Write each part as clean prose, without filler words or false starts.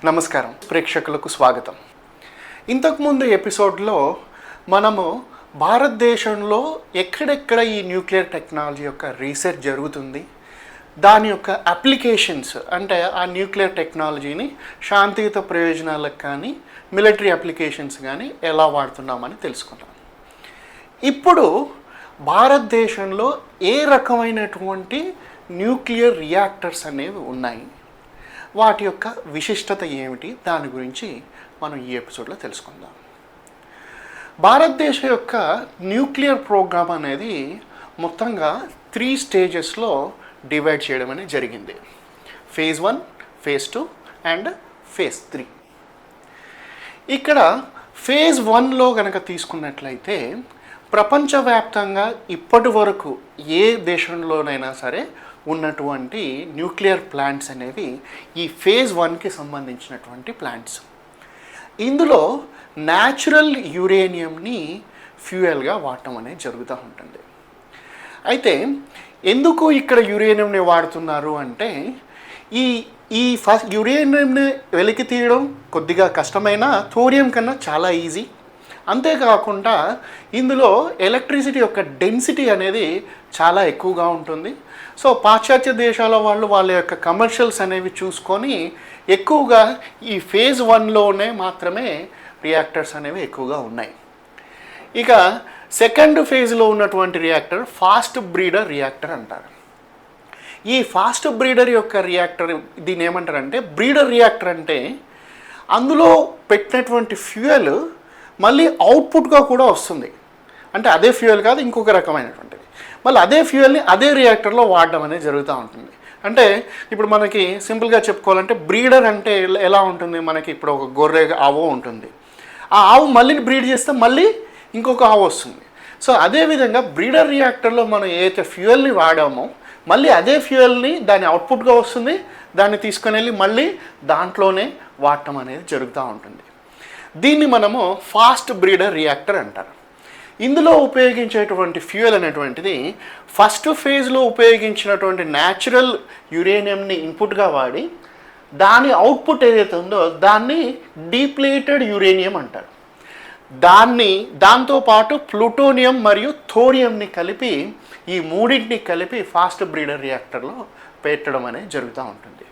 నమస్కారం ప్రేక్షకులకు స్వాగతం. ఇంతకుముందు ఎపిసోడ్లో మనము భారతదేశంలో ఎక్కడెక్కడ ఈ న్యూక్లియర్ టెక్నాలజీ యొక్క రీసెర్చ్ జరుగుతుంది, దాని యొక్క అప్లికేషన్స్ అంటే ఆ న్యూక్లియర్ టెక్నాలజీని శాంతియుత ప్రయోజనాలకు కానీ మిలిటరీ అప్లికేషన్స్ కానీ ఎలా వాడుతున్నామని తెలుసుకున్నాం. ఇప్పుడు భారతదేశంలో ఏ రకమైనటువంటి న్యూక్లియర్ రియాక్టర్స్ అనేవి ఉన్నాయి, వాటి యొక్క విశిష్టత ఏమిటి, దాని గురించి మనం ఈ ఎపిసోడ్లో తెలుసుకుందాం. భారతదేశం యొక్క న్యూక్లియర్ ప్రోగ్రామ్ అనేది మొత్తంగా 3 స్టేజెస్లో డివైడ్ చేయడం అనేది జరిగింది. Phase 1, phase 2 and phase 3. ఇక్కడ ఫేజ్ 1లో కనుక తీసుకున్నట్లయితే ప్రపంచవ్యాప్తంగా ఇప్పటి వరకు ఏ దేశంలోనైనా సరే ఉన్నటువంటి న్యూక్లియర్ ప్లాంట్స్ అనేవి ఈ ఫేజ్ 1కి సంబంధించినటువంటి ప్లాంట్స్. ఇందులో న్యాచురల్ యురేనియంని ఫ్యూయల్గా వాడటం అనేది జరుగుతూ ఉంటుంది. అయితే ఎందుకు ఇక్కడ యురేనియంని వాడుతున్నారు అంటే ఈ ఫస్ట్ యురేనియంని వెలికి తీయడం కొద్దిగా కష్టమైన థోరియం కన్నా చాలా ఈజీ. అంతేకాకుండా ఇందులో ఎలక్ట్రిసిటీ యొక్క డెన్సిటీ అనేది చాలా ఎక్కువగా ఉంటుంది. సో పాశ్చాత్య దేశాల వాళ్ళ యొక్క కమర్షియల్స్ అనేవి చూసుకొని ఎక్కువగా ఈ ఫేజ్ 1లోనే మాత్రమే రియాక్టర్స్ అనేవి ఎక్కువగా ఉన్నాయి. ఇక సెకండ్ ఫేజ్లో ఉన్నటువంటి రియాక్టర్ ఫాస్ట్ బ్రీడర్ రియాక్టర్ అంటారు. ఈ ఫాస్ట్ బ్రీడర్ యొక్క రియాక్టర్ దీన్ని ఏమంటారంటే బ్రీడర్ రియాక్టర్ అంటే అందులో పెట్టినటువంటి ఫ్యూయల్ మళ్ళీ అవుట్పుట్గా కూడా వస్తుంది. అంటే అదే ఫ్యూయల్ కాదు, ఇంకొక రకమైనటువంటిది. మళ్ళీ అదే ఫ్యూయల్ని అదే రియాక్టర్లో వాడడం అనేది జరుగుతూ ఉంటుంది. అంటే ఇప్పుడు మనకి సింపుల్గా చెప్పుకోవాలంటే బ్రీడర్ అంటే ఎలా ఉంటుంది, మనకి ఇప్పుడు ఒక గొర్రె ఆవు ఉంటుంది. ఆ ఆవు మళ్ళీ బ్రీడ్ చేస్తే మళ్ళీ ఇంకొక ఆవు వస్తుంది. సో అదేవిధంగా బ్రీడర్ రియాక్టర్లో మనం ఏదైతే ఫ్యూయల్ని వాడామో మళ్ళీ అదే ఫ్యూయల్ని దాని అవుట్పుట్గా వస్తుంది, దాన్ని తీసుకొని వెళ్ళి మళ్ళీ దాంట్లోనే వాడటం అనేది జరుగుతూ ఉంటుంది. దీన్ని మనము ఫాస్ట్ బ్రీడర్ రియాక్టర్ అంటారు. ఇందులో ఉపయోగించేటువంటి ఫ్యూయల్ అనేటువంటిది ఫస్ట్ ఫేజ్లో ఉపయోగించినటువంటి న్యాచురల్ యురేనియంని ఇన్పుట్గా వాడి దాని అవుట్పుట్ ఏదైతే ఉందో దాన్ని డీప్లేటెడ్ యురేనియం అంటారు. దాంతోపాటు ప్లూటోనియం మరియు థోరియంని కలిపి ఈ మూడింటిని కలిపి ఫాస్ట్ బ్రీడర్ రియాక్టర్లో పెట్టడం అనేది జరుగుతూ ఉంటుంది.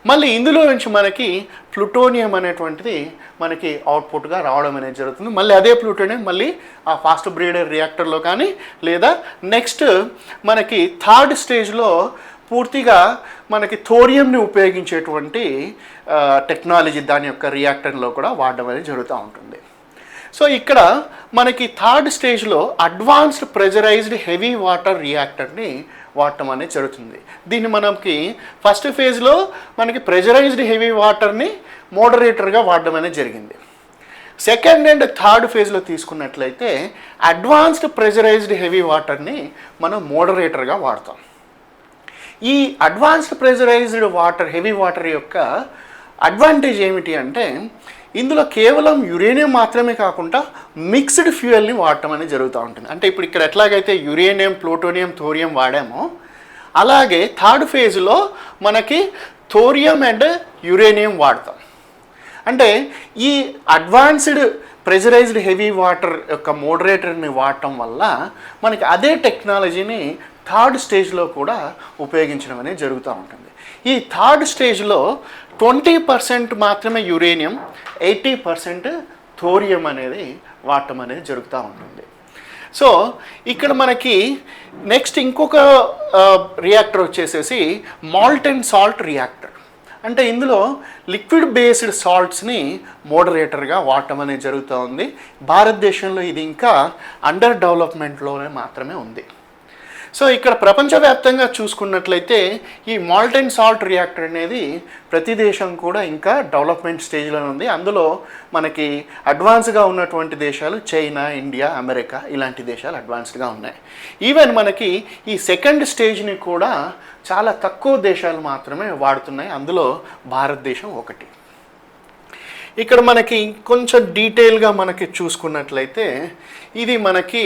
మళ్ళీ ఇందులో నుంచి మనకి ప్లూటోనియం అనేటువంటిది మనకి అవుట్పుట్గా రావడం అనేది జరుగుతుంది. మళ్ళీ అదే ప్లూటోనియం మళ్ళీ ఆ ఫాస్ట్ బ్రీడర్ రియాక్టర్లో కానీ లేదా నెక్స్ట్ మనకి థర్డ్ స్టేజ్లో పూర్తిగా మనకి థోరియంని ఉపయోగించేటువంటి టెక్నాలజీ దాని యొక్క రియాక్టర్లో కూడా వాడడం అనేది జరుగుతూ ఉంటుంది. సో ఇక్కడ మనకి థర్డ్ స్టేజ్లో అడ్వాన్స్డ్ ప్రెజరైజ్డ్ హెవీ వాటర్ రియాక్టర్ని వాడటం అనేది జరుగుతుంది. దీన్ని మనకి ఫస్ట్ ఫేజ్లో మనకి ప్రెజరైజ్డ్ హెవీ వాటర్ని మోడరేటర్గా వాడడం అనేది జరిగింది. సెకండ్ అండ్ థర్డ్ ఫేజ్లో తీసుకున్నట్లయితే అడ్వాన్స్డ్ ప్రెజరైజ్డ్ హెవీ వాటర్ని మనం మోడరేటర్గా వాడతాం. ఈ అడ్వాన్స్డ్ ప్రెజరైజ్డ్ హెవీ వాటర్ యొక్క అడ్వాంటేజ్ ఏమిటి అంటే ఇందులో కేవలం యురేనియం మాత్రమే కాకుండా మిక్స్డ్ ఫ్యూయల్ని వాడటం అనేది జరుగుతూ ఉంటుంది. అంటే ఇప్పుడు ఇక్కడ ఎట్లాగైతే యురేనియం, ప్లూటోనియం, థోరియం వాడామో అలాగే థర్డ్ ఫేజ్లో మనకి థోరియం అండ్ యురేనియం వాడతాం. అంటే ఈ అడ్వాన్స్డ్ ప్రెజరైజ్డ్ హెవీ వాటర్ యొక్క మోడరేటర్ని వాడటం వల్ల మనకి అదే టెక్నాలజీని థర్డ్ స్టేజ్లో కూడా ఉపయోగించడం అనేది జరుగుతూ ఉంటుంది. ఈ థర్డ్ స్టేజ్లో 20% మాత్రమే యురేనియం, 80% థోరియం అనేది వాడటం అనేది జరుగుతూ ఉంటుంది. సో ఇక్కడ మనకి నెక్స్ట్ ఇంకొక రియాక్టర్ వచ్చేసేసి మాల్టెన్ సాల్ట్ రియాక్టర్. అంటే ఇందులో లిక్విడ్ బేస్డ్ సాల్ట్స్ని మోడరేటర్గా వాడటం అనేది జరుగుతూ ఉంది. భారతదేశంలో ఇది ఇంకా అండర్ డెవలప్మెంట్లోనే మాత్రమే ఉంది. సో ఇక్కడ ప్రపంచవ్యాప్తంగా చూసుకున్నట్లయితే ఈ మాల్టెన్ సాల్ట్ రియాక్టర్ అనేది ప్రతి దేశం కూడా ఇంకా డెవలప్మెంట్ స్టేజ్లో ఉంది. అందులో మనకి అడ్వాన్స్గా ఉన్నటువంటి దేశాలు చైనా, ఇండియా, అమెరికా ఇలాంటి దేశాలు అడ్వాన్స్డ్గా ఉన్నాయి. ఈవెన్ మనకి ఈ సెకండ్ స్టేజ్ని కూడా చాలా తక్కువ దేశాలు మాత్రమే వాడుతున్నాయి. అందులో భారతదేశం ఒకటి. ఇక్కడ మనకి కొంచెం డీటెయిల్గా మనకి చూసుకున్నట్లయితే ఇది మనకి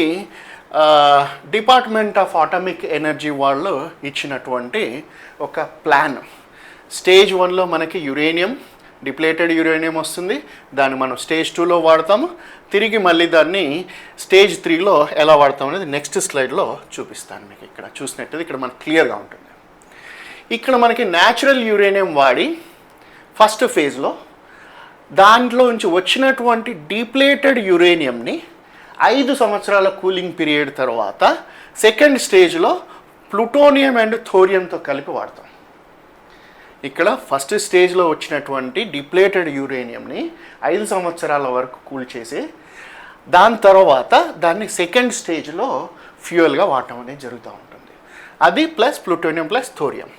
డిపార్ట్మెంట్ ఆఫ్ అటామిక్ ఎనర్జీ వాళ్ళు ఇచ్చినటువంటి ఒక ప్లాన్. స్టేజ్ 1లో మనకి యురేనియం, డిప్లేటెడ్ యురేనియం వస్తుంది, దాన్ని మనం స్టేజ్ 2లో వాడతాము. తిరిగి మళ్ళీ దాన్ని స్టేజ్ 3లో ఎలా వాడతాం అనేది నెక్స్ట్ స్లైడ్లో చూపిస్తాను మీకు. ఇక్కడ చూసినట్టయితే ఇక్కడ మనకు క్లియర్గా ఉంటుంది. ఇక్కడ మనకి న్యాచురల్ యురేనియం వాడి ఫస్ట్ ఫేజ్లో దాంట్లో నుంచి వచ్చినటువంటి డిప్లేటెడ్ యురేనియంని 5 సంవత్సరాల కూలింగ్ పీరియడ్ తర్వాత సెకండ్ స్టేజ్లో ప్లూటోనియం అండ్ థోరియంతో కలిపి వాడతాం. ఇక్కడ ఫస్ట్ స్టేజ్లో వచ్చినటువంటి డిప్లేటెడ్ యురేనియంని 5 సంవత్సరాల వరకు కూల్ చేసి దాని తర్వాత దాన్ని సెకండ్ స్టేజ్లో ఫ్యూయల్గా వాడటం అనేది జరుగుతూ ఉంటుంది. అది ప్లస్ ప్లూటోనియం ప్లస్ థోరియం.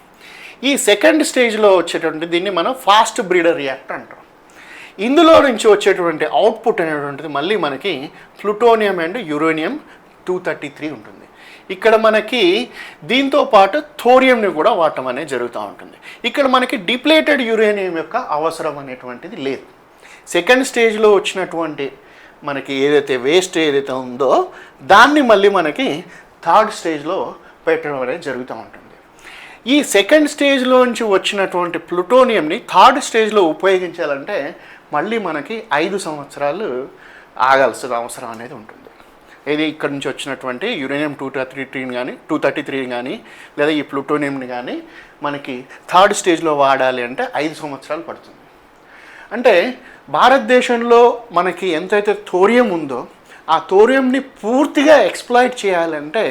ఈ సెకండ్ స్టేజ్లో వచ్చేటువంటి దీన్ని మనం ఫాస్ట్ బ్రీడర్ రియాక్టర్ అంటాం. ఇందులో నుంచి వచ్చేటువంటి అవుట్పుట్ అనేటువంటిది మళ్ళీ మనకి ప్లూటోనియం అండ్ యురేనియం 233 ఉంటుంది. ఇక్కడ మనకి దీంతో పాటు థోరియంని కూడా వాడటం అనేది జరుగుతూ ఉంటుంది. ఇక్కడ మనకి డిప్లేటెడ్ యురేనియం యొక్క అవసరం అనేటువంటిది లేదు. సెకండ్ స్టేజ్లో వచ్చినటువంటి మనకి ఏదైతే వేస్ట్ ఏదైతే ఉందో దాన్ని మళ్ళీ మనకి థర్డ్ స్టేజ్లో పెట్టడం అనేది జరుగుతూ ఉంటుంది. ఈ సెకండ్ స్టేజ్లోంచి వచ్చినటువంటి ప్లూటోనియంని థర్డ్ స్టేజ్లో ఉపయోగించాలంటే మళ్ళీ మనకి 5 సంవత్సరాలు ఆగాల్సిన అవసరం అనేది ఉంటుంది. ఇది ఇక్కడ నుంచి వచ్చినటువంటి యురేనియం 233 కానీ లేదా ఈ ప్లూటోనియంని కానీ మనకి థర్డ్ స్టేజ్లో వాడాలి అంటే 5 సంవత్సరాలు పడుతుంది. అంటే భారతదేశంలో మనకి ఎంతైతే థోరియం ఉందో ఆ థోరియంని పూర్తిగా ఎక్స్ప్లాయిట్ చేయాలంటే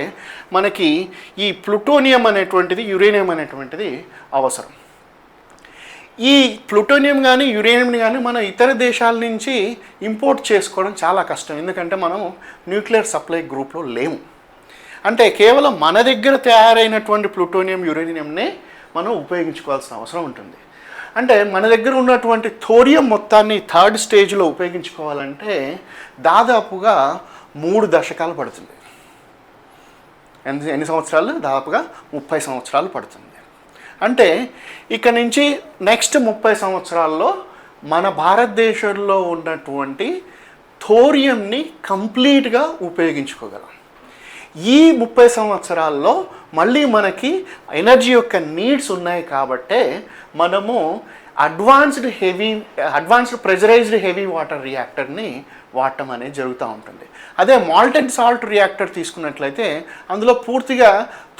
మనకి ఈ ప్లూటోనియం అనేటువంటిది యురేనియం అనేటువంటిది అవసరం. ఈ ప్లూటోనియం కానీ యురేనియంని కానీ మనం ఇతర దేశాల నుంచి ఇంపోర్ట్ చేసుకోవడం చాలా కష్టం. ఎందుకంటే మనం న్యూక్లియర్ సప్లై గ్రూప్లో లేము. అంటే కేవలం మన దగ్గర తయారైనటువంటి ప్లూటోనియం యురేనియంనే మనం ఉపయోగించుకోవాల్సిన అవసరం ఉంటుంది. అంటే మన దగ్గర ఉన్నటువంటి థోరియం మొత్తాన్ని థర్డ్ స్టేజ్లో ఉపయోగించుకోవాలంటే దాదాపుగా 3 దశకాలు పడుతుంది. ఎన్ని సంవత్సరాలు? దాదాపుగా 30 సంవత్సరాలు పడుతుంది. అంటే ఇక్కడ నుంచి నెక్స్ట్ 30 సంవత్సరాల్లో మన భారతదేశంలో ఉన్నటువంటి థోరియంని కంప్లీట్గా ఉపయోగించుకోగలం. ఈ 30 సంవత్సరాల్లో మళ్ళీ మనకి ఎనర్జీ యొక్క నీడ్స్ ఉన్నాయి కాబట్టే మనము అడ్వాన్స్డ్ ప్రెజరైజ్డ్ హెవీ వాటర్ రియాక్టర్ని వాడటం అనేది జరుగుతూ ఉంటుంది. అదే మాల్టెడ్ సాల్ట్ రియాక్టర్ తీసుకున్నట్లయితే అందులో పూర్తిగా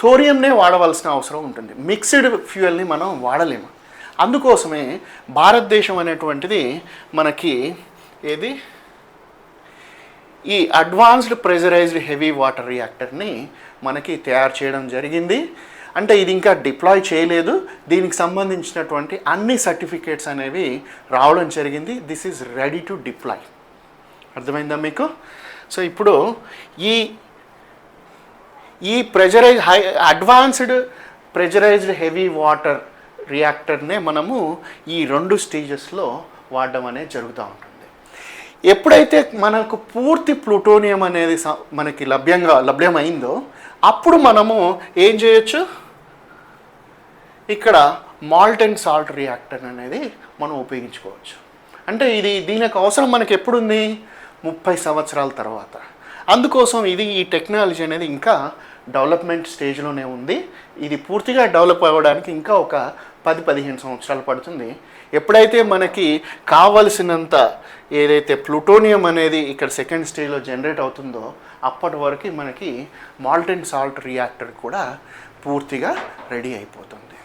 థోరియంనే వాడవలసిన అవసరం ఉంటుంది. మిక్స్డ్ ఫ్యూయల్ని మనం వాడలేము. అందుకోసమే భారతదేశం అనేటువంటిది మనకి ఈ అడ్వాన్స్డ్ ప్రెజరైజ్డ్ హెవీ వాటర్ రియాక్టర్ని మనకి తయారు చేయడం జరిగింది. అంటే ఇది ఇంకా డిప్లాయ్ చేయలేదు. దీనికి సంబంధించినటువంటి అన్ని సర్టిఫికేట్స్ అనేవి రావడం జరిగింది. This is ready to deploy. అర్థమైందా మీకు? సో ఇప్పుడు ఈ అడ్వాన్స్డ్ ప్రెజరైజ్డ్ హెవీ వాటర్ రియాక్టర్నే మనము ఈ 2 స్టేజెస్లో వాడడం అనేది జరుగుతూ ఉంటుంది. ఎప్పుడైతే మనకు పూర్తి ప్లూటోనియం అనేది మనకి లభ్యమైందో అప్పుడు మనము ఏం చేయొచ్చు, ఇక్కడ మాల్టెన్ సాల్ట్ రియాక్టర్ అనేది మనం ఉపయోగించుకోవచ్చు. అంటే దీనికి అవసరం మనకి ఎప్పుడుంది? 30 సంవత్సరాల తర్వాత. అందుకోసం ఈ టెక్నాలజీ అనేది ఇంకా డెవలప్మెంట్ స్టేజ్లోనే ఉంది. ఇది పూర్తిగా డెవలప్ అవ్వడానికి ఇంకా ఒక 10-15 సంవత్సరాలు పడుతుంది. ఎప్పుడైతే మనకి కావలసినంత ఏదైతే ప్లూటోనియం అనేది ఇక్కడ సెకండ్ స్టేజ్లో జనరేట్ అవుతుందో అప్పటి వరకు మనకి మాల్టెన్ సాల్ట్ రియాక్టర్ కూడా పూర్తిగా రెడీ అయిపోతుంది.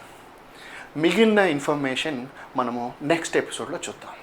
మిగిలిన ఇన్ఫర్మేషన్ మనము నెక్స్ట్ ఎపిసోడ్లో చూద్దాం.